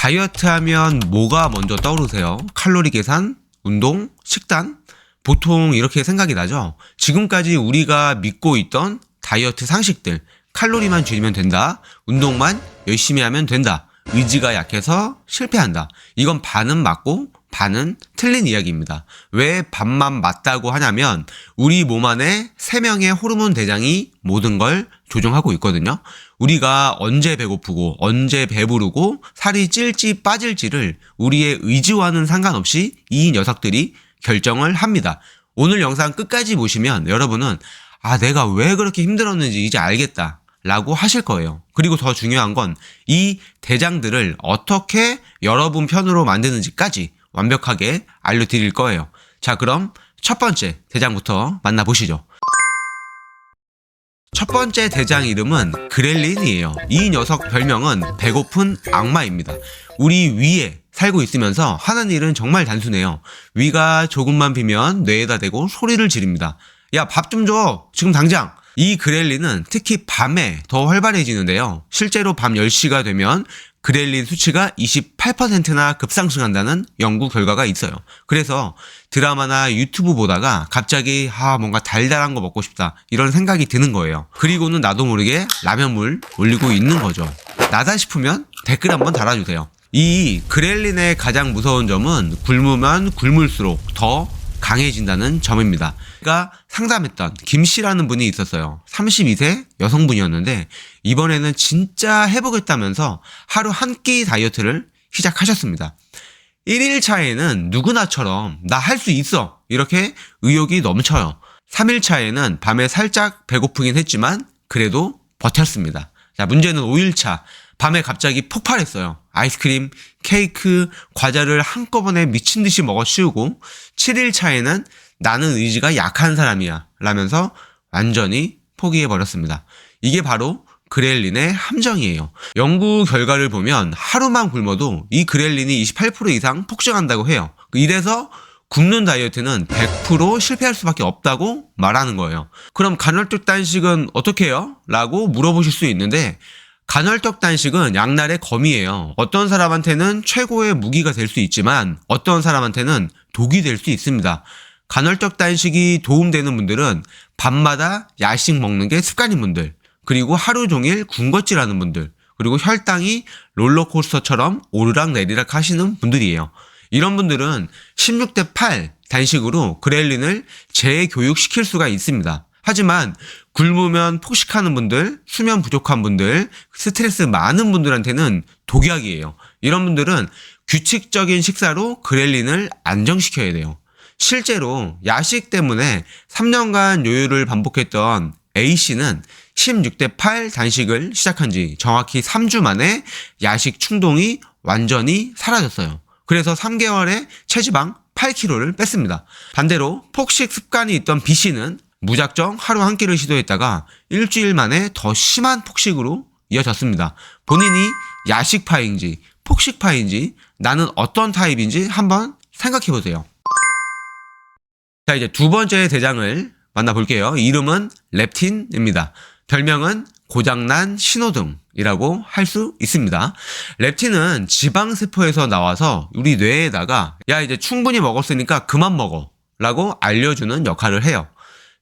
다이어트 하면 뭐가 먼저 떠오르세요? 칼로리 계산, 운동, 식단? 보통 이렇게 생각이 나죠? 지금까지 우리가 믿고 있던 다이어트 상식들, 칼로리만 줄이면 된다, 운동만 열심히 하면 된다, 의지가 약해서 실패한다. 이건 반은 맞고 반은 틀린 이야기입니다. 왜 반만 맞다고 하냐면 우리 몸 안에 3명의 호르몬 대장이 모든 걸 조종하고 있거든요. 우리가 언제 배고프고 언제 배부르고 살이 찔지 빠질지를 우리의 의지와는 상관없이 이 녀석들이 결정을 합니다. 오늘 영상 끝까지 보시면 여러분은 내가 왜 그렇게 힘들었는지 이제 알겠다 라고 하실 거예요. 그리고 더 중요한 건 이 대장들을 어떻게 여러분 편으로 만드는지까지 완벽하게 알려드릴 거예요. 자, 그럼 첫 번째 대장부터 만나보시죠. 첫 번째 대장 이름은 그렐린이에요. 이 녀석 별명은 배고픈 악마입니다. 우리 위에 살고 있으면서 하는 일은 정말 단순해요. 위가 조금만 비면 뇌에다 대고 소리를 지릅니다. 야, 밥 좀 줘! 지금 당장! 이 그렐린은 특히 밤에 더 활발해지는데요. 실제로 밤 10시가 되면 그렐린 수치가 28%나 급상승한다는 연구 결과가 있어요. 그래서 드라마나 유튜브 보다가 갑자기 뭔가 달달한 거 먹고 싶다 이런 생각이 드는 거예요. 그리고는 나도 모르게 라면물 올리고 있는 거죠. 나다 싶으면 댓글 한번 달아주세요. 이 그렐린의 가장 무서운 점은 굶으면 굶을수록 더 강해진다는 점입니다. 제가 상담했던 김씨라는 분이 있었어요. 32세 여성분이었는데 이번에는 진짜 해보겠다면서 하루 한 끼 다이어트를 시작하셨습니다. 1일차에는 누구나처럼 나 할 수 있어 이렇게 의욕이 넘쳐요. 3일차에는 밤에 살짝 배고프긴 했지만 그래도 버텼습니다. 자, 문제는 5일차 밤에 갑자기 폭발했어요. 아이스크림, 케이크, 과자를 한꺼번에 미친 듯이 먹어 치우고 7일차에는 나는 의지가 약한 사람이야 라면서 완전히 포기해버렸습니다. 이게 바로 그렐린의 함정이에요. 연구 결과를 보면 하루만 굶어도 이 그렐린이 28% 이상 폭증한다고 해요. 이래서 굶는 다이어트는 100% 실패할 수밖에 없다고 말하는 거예요. 그럼 간헐적 단식은 어떻게 해요? 라고 물어보실 수 있는데 간헐적 단식은 양날의 검이에요. 어떤 사람한테는 최고의 무기가 될 수 있지만 어떤 사람한테는 독이 될 수 있습니다. 간헐적 단식이 도움되는 분들은 밤마다 야식 먹는 게 습관인 분들, 그리고 하루 종일 군것질하는 분들, 그리고 혈당이 롤러코스터처럼 오르락내리락 하시는 분들이에요. 이런 분들은 16대 8 단식으로 그렐린을 재교육시킬 수가 있습니다. 하지만 굶으면 폭식하는 분들, 수면 부족한 분들, 스트레스 많은 분들한테는 독약이에요. 이런 분들은 규칙적인 식사로 그렐린을 안정시켜야 돼요. 실제로 야식 때문에 3년간 요요를 반복했던 A씨는 16대 8 단식을 시작한 지 정확히 3주 만에 야식 충동이 완전히 사라졌어요. 그래서 3개월에 체지방 8kg를 뺐습니다. 반대로 폭식 습관이 있던 B씨는 무작정 하루 한 끼를 시도했다가 일주일 만에 더 심한 폭식으로 이어졌습니다. 본인이 야식파인지 폭식파인지 나는 어떤 타입인지 한번 생각해보세요. 자, 이제 두 번째 대장을 만나볼게요. 이름은 렙틴입니다. 별명은 고장난 신호등이라고 할 수 있습니다. 렙틴은 지방세포에서 나와서 우리 뇌에다가 야, 이제 충분히 먹었으니까 그만 먹어 라고 알려주는 역할을 해요.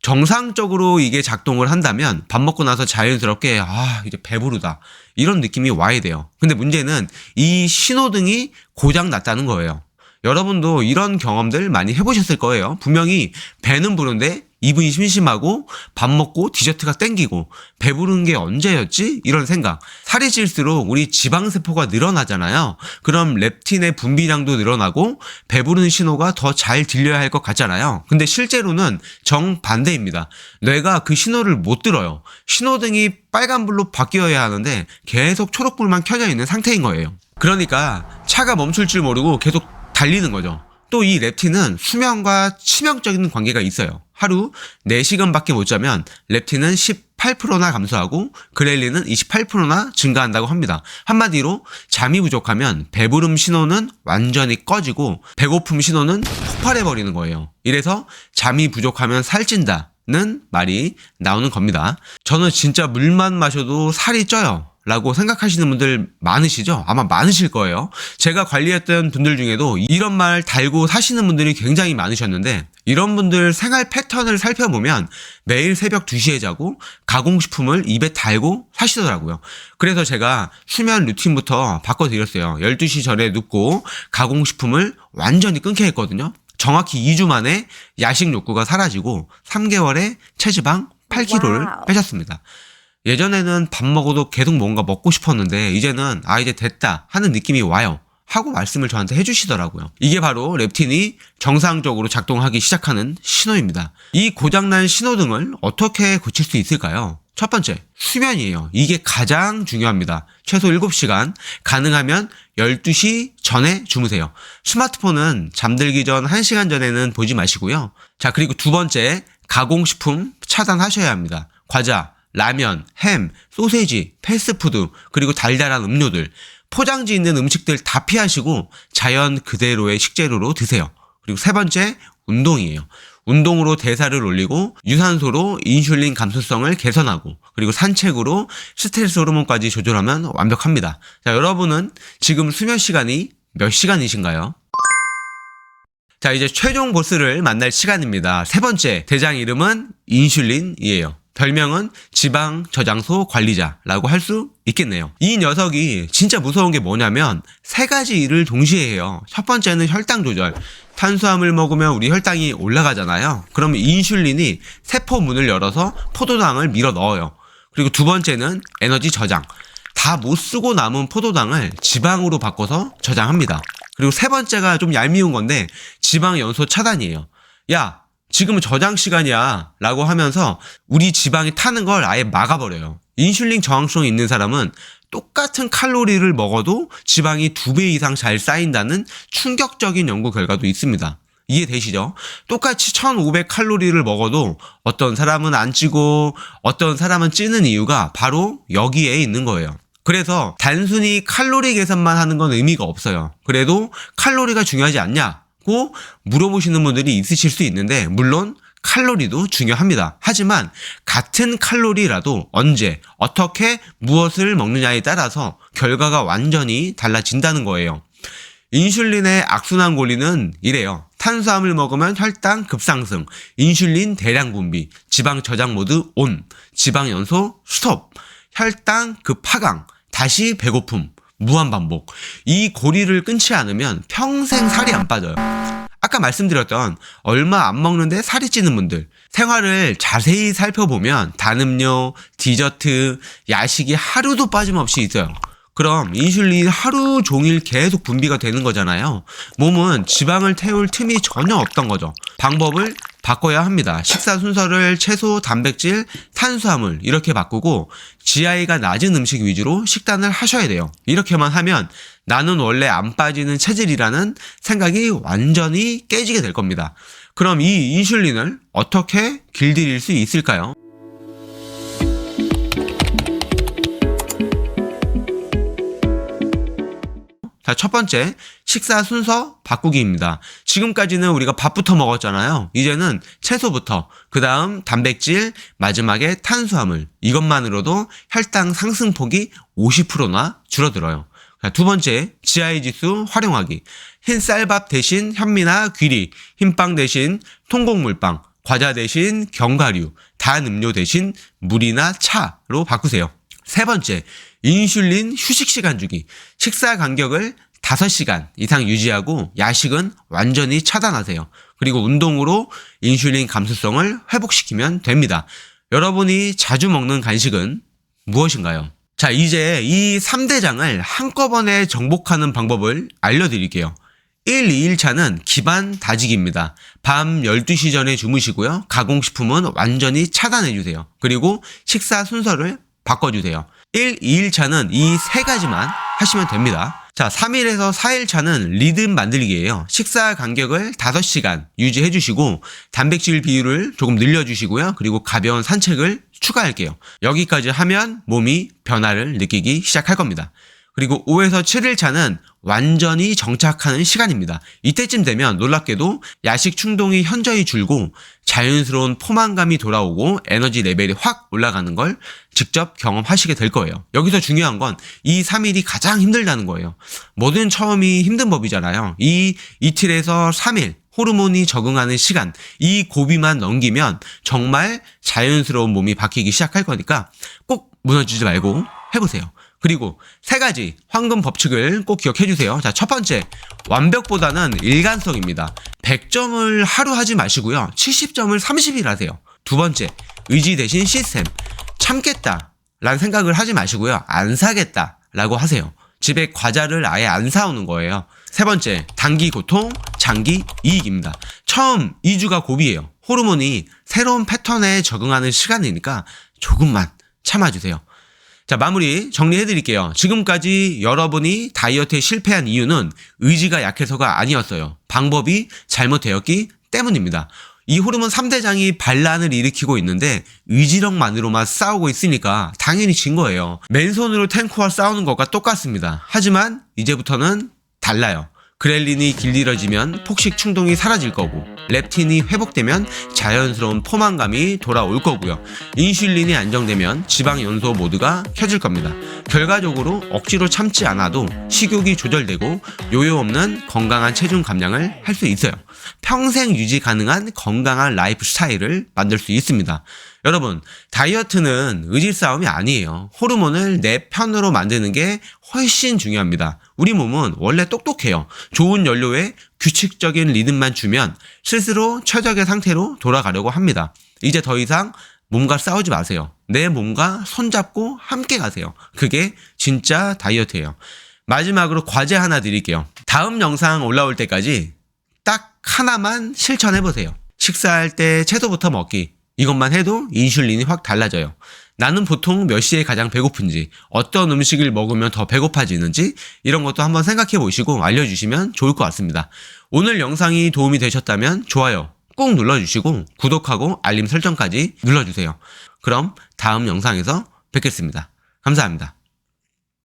정상적으로 이게 작동을 한다면 밥 먹고 나서 자연스럽게 이제 배부르다 이런 느낌이 와야 돼요. 근데 문제는 이 신호등이 고장 났다는 거예요. 여러분도 이런 경험들 많이 해보셨을 거예요. 분명히 배는 부른데 입은 심심하고 밥 먹고 디저트가 땡기고 배부른 게 언제였지? 이런 생각. 살이 찔수록 우리 지방세포가 늘어나잖아요. 그럼 렙틴의 분비량도 늘어나고 배부른 신호가 더 잘 들려야 할 것 같잖아요. 근데 실제로는 정반대입니다. 뇌가 그 신호를 못 들어요. 신호등이 빨간불로 바뀌어야 하는데 계속 초록불만 켜져 있는 상태인 거예요. 그러니까 차가 멈출 줄 모르고 계속 달리는 거죠. 또 이 렙틴은 수면과 치명적인 관계가 있어요. 하루 4시간밖에 못 자면 렙틴은 18%나 감소하고 그렐린은 28%나 증가한다고 합니다. 한마디로 잠이 부족하면 배부름 신호는 완전히 꺼지고 배고픔 신호는 폭발해버리는 거예요. 이래서 잠이 부족하면 살찐다는 말이 나오는 겁니다. 저는 진짜 물만 마셔도 살이 쪄요 라고 생각하시는 분들 많으시죠? 아마 많으실 거예요. 제가 관리했던 분들 중에도 이런 말 달고 사시는 분들이 굉장히 많으셨는데, 이런 분들 생활 패턴을 살펴보면 매일 새벽 2시에 자고 가공식품을 입에 달고 사시더라고요. 그래서 제가 수면 루틴부터 바꿔드렸어요. 12시 전에 눕고 가공식품을 완전히 끊게 했거든요. 정확히 2주 만에 야식 욕구가 사라지고 3개월에 체지방 8kg를 빼셨습니다. 예전에는 밥 먹어도 계속 뭔가 먹고 싶었는데 이제는 이제 됐다 하는 느낌이 와요 하고 말씀을 저한테 해주시더라고요. 이게 바로 렙틴이 정상적으로 작동하기 시작하는 신호입니다. 이 고장난 신호등을 어떻게 고칠 수 있을까요? 첫 번째, 수면이에요. 이게 가장 중요합니다. 최소 7시간, 가능하면 12시 전에 주무세요. 스마트폰은 잠들기 전 1시간 전에는 보지 마시고요. 자, 그리고 두 번째, 가공식품 차단하셔야 합니다. 과자, 라면, 햄, 소세지, 패스트푸드, 그리고 달달한 음료들, 포장지 있는 음식들 다 피하시고 자연 그대로의 식재료로 드세요. 그리고 세 번째, 운동이에요. 운동으로 대사를 올리고 유산소로 인슐린 감수성을 개선하고 그리고 산책으로 스트레스 호르몬까지 조절하면 완벽합니다. 자, 여러분은 지금 수면 시간이 몇 시간이신가요? 자, 이제 최종 보스를 만날 시간입니다. 세 번째, 대장 이름은 인슐린이에요. 별명은 지방 저장소 관리자라고 할 수 있겠네요. 이 녀석이 진짜 무서운 게 뭐냐면 세 가지 일을 동시에 해요. 첫 번째는 혈당 조절. 탄수화물 먹으면 우리 혈당이 올라가잖아요. 그러면 인슐린이 세포 문을 열어서 포도당을 밀어 넣어요. 그리고 두 번째는 에너지 저장. 다 못 쓰고 남은 포도당을 지방으로 바꿔서 저장합니다. 그리고 세 번째가 좀 얄미운 건데 지방 연소 차단이에요. 야, 지금은 저장 시간이야 라고 하면서 우리 지방이 타는 걸 아예 막아버려요. 인슐린 저항성이 있는 사람은 똑같은 칼로리를 먹어도 지방이 2배 이상 잘 쌓인다는 충격적인 연구 결과도 있습니다. 이해되시죠? 똑같이 1500칼로리를 먹어도 어떤 사람은 안 찌고 어떤 사람은 찌는 이유가 바로 여기에 있는 거예요. 그래서 단순히 칼로리 계산만 하는 건 의미가 없어요. 그래도 칼로리가 중요하지 않냐고 물어보시는 분들이 있으실 수 있는데 물론 칼로리도 중요합니다. 하지만 같은 칼로리라도 언제, 어떻게, 무엇을 먹느냐에 따라서 결과가 완전히 달라진다는 거예요. 인슐린의 악순환 고리는 이래요. 탄수화물 먹으면 혈당 급상승, 인슐린 대량 분비, 지방 저장 모드 온, 지방 연소 스톱, 혈당 급하강, 다시 배고픔, 무한반복. 이 고리를 끊지 않으면 평생 살이 안 빠져요. 아까 말씀드렸던 얼마 안 먹는데 살이 찌는 분들, 생활을 자세히 살펴보면 단음료, 디저트, 야식이 하루도 빠짐없이 있어요. 그럼 인슐린이 하루 종일 계속 분비가 되는 거잖아요. 몸은 지방을 태울 틈이 전혀 없던 거죠. 방법을 바꿔야 합니다. 식사 순서를 채소, 단백질, 탄수화물 이렇게 바꾸고 GI가 낮은 음식 위주로 식단을 하셔야 돼요. 이렇게만 하면 나는 원래 안 빠지는 체질이라는 생각이 완전히 깨지게 될 겁니다. 그럼 이 인슐린을 어떻게 길들일 수 있을까요? 자, 첫 번째, 식사 순서 바꾸기입니다. 지금까지는 우리가 밥부터 먹었잖아요. 이제는 채소부터, 그 다음 단백질, 마지막에 탄수화물. 이것만으로도 혈당 상승폭이 50%나 줄어들어요. 자, 두 번째, GI 지수 활용하기. 흰 쌀밥 대신 현미나 귀리, 흰빵 대신 통곡물빵, 과자 대신 견과류, 단 음료 대신 물이나 차로 바꾸세요. 세 번째, 인슐린 휴식 시간 주기. 식사 간격을 5시간 이상 유지하고 야식은 완전히 차단하세요. 그리고 운동으로 인슐린 감수성을 회복시키면 됩니다. 여러분이 자주 먹는 간식은 무엇인가요? 자, 이제 이 3대장을 한꺼번에 정복하는 방법을 알려드릴게요. 1, 2일차는 기반 다지기입니다. 밤 12시 전에 주무시고요. 가공식품은 완전히 차단해주세요. 그리고 식사 순서를 바꿔주세요. 1, 2일차는 이 세 가지만 하시면 됩니다. 자, 3일에서 4일차는 리듬 만들기예요. 식사 간격을 5시간 유지해주시고 단백질 비율을 조금 늘려주시고요. 그리고 가벼운 산책을 추가할게요. 여기까지 하면 몸이 변화를 느끼기 시작할 겁니다. 그리고 5에서 7일 차는 완전히 정착하는 시간입니다. 이때쯤 되면 놀랍게도 야식 충동이 현저히 줄고 자연스러운 포만감이 돌아오고 에너지 레벨이 확 올라가는 걸 직접 경험하시게 될 거예요. 여기서 중요한 건 이 3일이 가장 힘들다는 거예요. 뭐든 처음이 힘든 법이잖아요. 이 이틀에서 3일 호르몬이 적응하는 시간, 이 고비만 넘기면 정말 자연스러운 몸이 바뀌기 시작할 거니까 꼭 무너지지 말고 해보세요. 그리고 3가지 황금 법칙을 꼭 기억해 주세요. 자, 첫 번째, 완벽보다는 일관성입니다. 100점을 하루 하지 마시고요. 70점을 30일 하세요. 두 번째, 의지 대신 시스템. 참겠다 라는 생각을 하지 마시고요. 안 사겠다 라고 하세요. 집에 과자를 아예 안 사오는 거예요. 세 번째, 단기 고통, 장기 이익입니다. 처음 2주가 고비예요. 호르몬이 새로운 패턴에 적응하는 시간이니까 조금만 참아주세요. 자, 마무리 정리해드릴게요. 지금까지 여러분이 다이어트에 실패한 이유는 의지가 약해서가 아니었어요. 방법이 잘못되었기 때문입니다. 이 호르몬 3대장이 반란을 일으키고 있는데 의지력만으로만 싸우고 있으니까 당연히 진 거예요. 맨손으로 탱크와 싸우는 것과 똑같습니다. 하지만 이제부터는 달라요. 그렐린이 길들여지면 폭식 충동이 사라질 거고, 렙틴이 회복되면 자연스러운 포만감이 돌아올 거고요. 인슐린이 안정되면 지방 연소 모드가 켜질 겁니다. 결과적으로 억지로 참지 않아도 식욕이 조절되고 요요 없는 건강한 체중 감량을 할 수 있어요. 평생 유지 가능한 건강한 라이프 스타일을 만들 수 있습니다. 여러분, 다이어트는 의지 싸움이 아니에요. 호르몬을 내 편으로 만드는 게 훨씬 중요합니다. 우리 몸은 원래 똑똑해요. 좋은 연료에 규칙적인 리듬만 주면 스스로 최적의 상태로 돌아가려고 합니다. 이제 더 이상 몸과 싸우지 마세요. 내 몸과 손잡고 함께 가세요. 그게 진짜 다이어트예요. 마지막으로 과제 하나 드릴게요. 다음 영상 올라올 때까지 딱 하나만 실천해보세요. 식사할 때 채소부터 먹기. 이것만 해도 인슐린이 확 달라져요. 나는 보통 몇 시에 가장 배고픈지, 어떤 음식을 먹으면 더 배고파지는지 이런 것도 한번 생각해 보시고 알려주시면 좋을 것 같습니다. 오늘 영상이 도움이 되셨다면 좋아요 꾹 눌러주시고 구독하고 알림 설정까지 눌러주세요. 그럼 다음 영상에서 뵙겠습니다. 감사합니다.